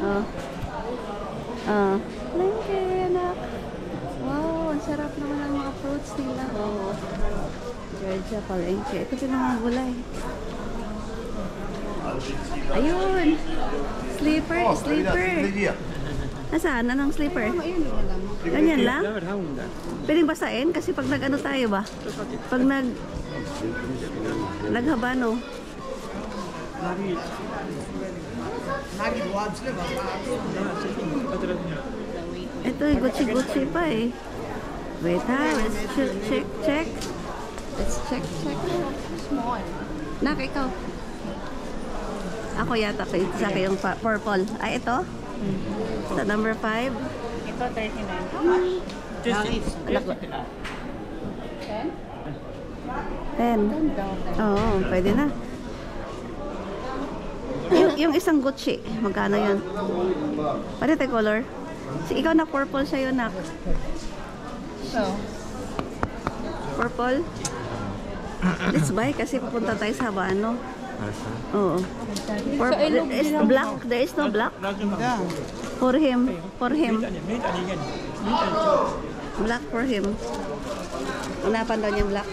Oh. Ah. Palengke, anak. Wow, ang sarap naman ang mga fruits nila. Oh. Georgia Palengke. Ito din mga gulay. Ayun. Slipper, slipper. Nasaan? Anong slipper? Ganyan lang? Pwedeng basain? Kasi pag nag-ano tayo ba? Pag naghabano. Ito eh, Gucci-Gucci pa eh. Wait ha, let's check. Let's check. Small. Nak, ikaw. Ako yata pa sa akin yung purple. Ay, ito? Sa number 5. Ito, 39. How much? 10? Oo, pwede na. Yung isang Gucci, magkano yan? Pwede tayo color? Ikaw na purple sa'yo, nak. So, purple? Let's buy kasi papunta tayo sa Habano. Oo. Purple. There is black. There is no black. For him. Black for him. Unapan daw niya black.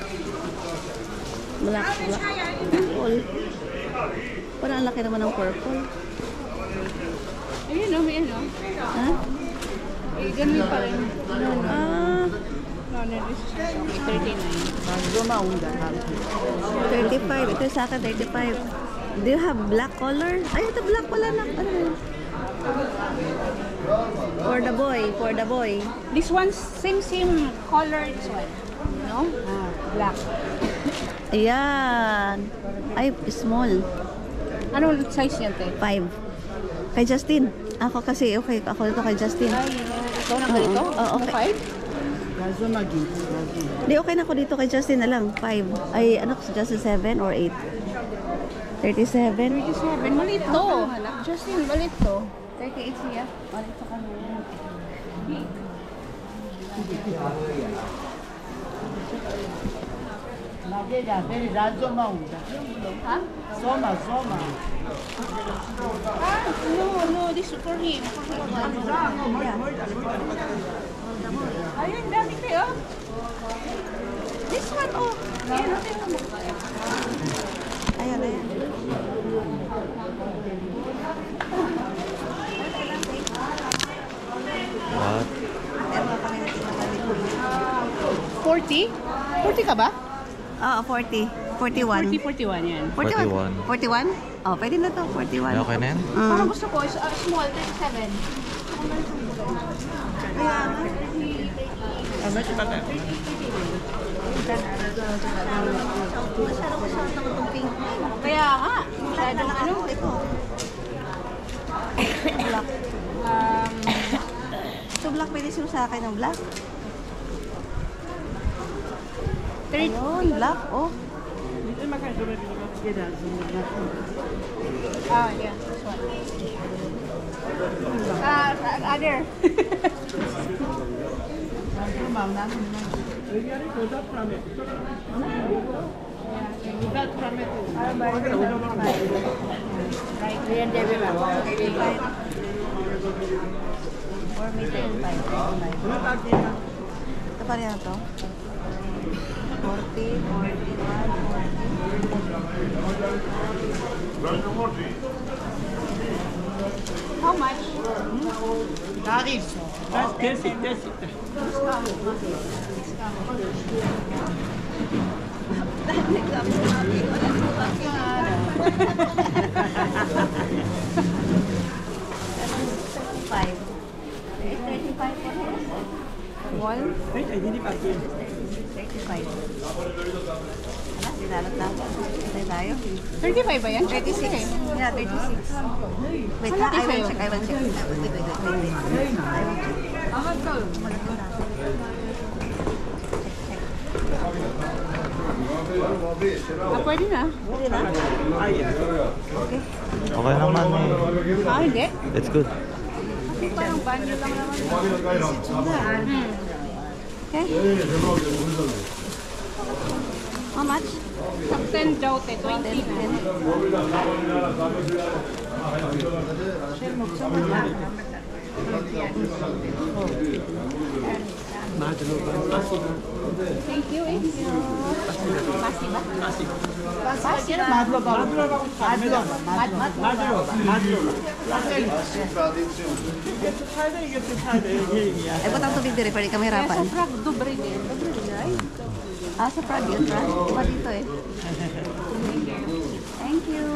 Black. Purple. Parang ang laki naman ng purple. ayun o, may ano. Ha? Eh, ganun pa rin. No, this is okay, 35. Ito sa akin, 35. Do you have black color? Ay, ito black pala na. Ano yun? For the boy. 39. This one's same color, this one. No? Black. Ayan. Ay, small. Ano size yan, te? 5. Kay Justin. Ako kasi, okay. Ako ito kay Justin. Ay, ikaw na ba ito? Oo, okay. 5? Di, okay na ako dito kay Justin na lang. 5. Ay, ano, Justin 7 or 8? 37. 37. Malit to. Justin, malit to. 38 siya. Malit sa kanila. Ha? No, this is for him. Ayun, dami kayo. This one, oh. Ayan. What? 40? 40 ka ba? Oo, 40. 41. 41 yan. 41? Oh, pwede na to. 41. Okay na yan? Parang gusto ko, small, 37. Kaya nga. Masyadong itong pink. Kaya nga, masyadong ano. Ito. Black. So black, pwede siya sa akin ng black? Ayun, black, oh. Ah, yeah, this one. Other. Ito pa rin ito. 40, 41, 40. How much? Taste it. Wall? Wait, I didn't pack in. 35. Ano, dinalot na. Hintay tayo. 35 ba yan? 36. Yeah, 36. Wait, I will check. Wait. Pwede na. Pwede na? Okay. Okay naman eh. Hindi. It's good. Kasi parang banyo lang naman. Okay. How much? Top 10 daw, 20 na. Thank you. Ay, butang tubig dire, pwede kami hirapan. Sobrang dobre din. Ah, sa Prague yun, Prague. Iba dito eh. Thank you.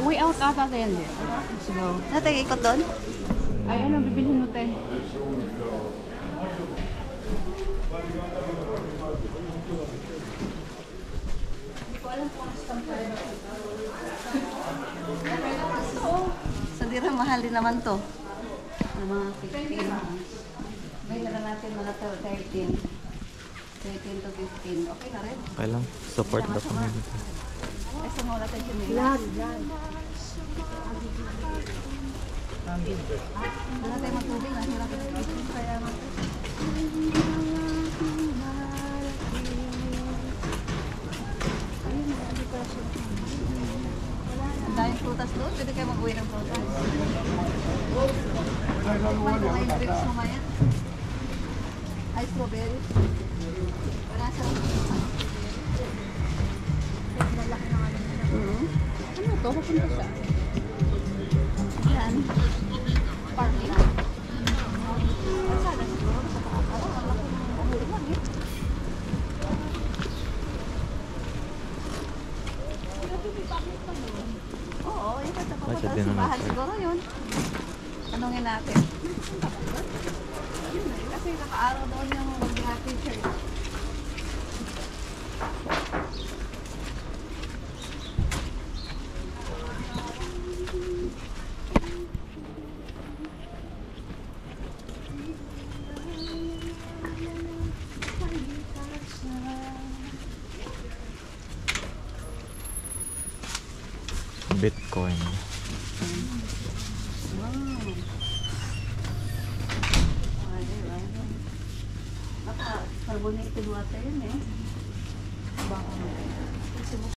Way out ata din. So, Natin, ikot doon? ay ano, bibilhin mo tayo. Sa dirham, mahal din naman to. Ano, mga 15. May dala natin mga 13. 13 to 15. Okay na rin. Okay lang. Support the community. Ay, sumula tayo siya may. Wala tayo magtubig. Hirap ito. Kaya natin. Ang daming prutas doon. Pwede kayo mag-uwi ng prutas. May mga grapes mamaya. Ay, strawberry. Wala sa... Ano to? Papunta siya. Yan. Parking. Sana siguro sa kakakala. Ang laki ng ano lang eh. Oo, ito sa Basta papunta din sa naman bahay siya. siguro yun. Tanungin natin. Kasi naka-araw doon yung mag-happy church. Bitcoin. Baka carbonated water yun eh. Baka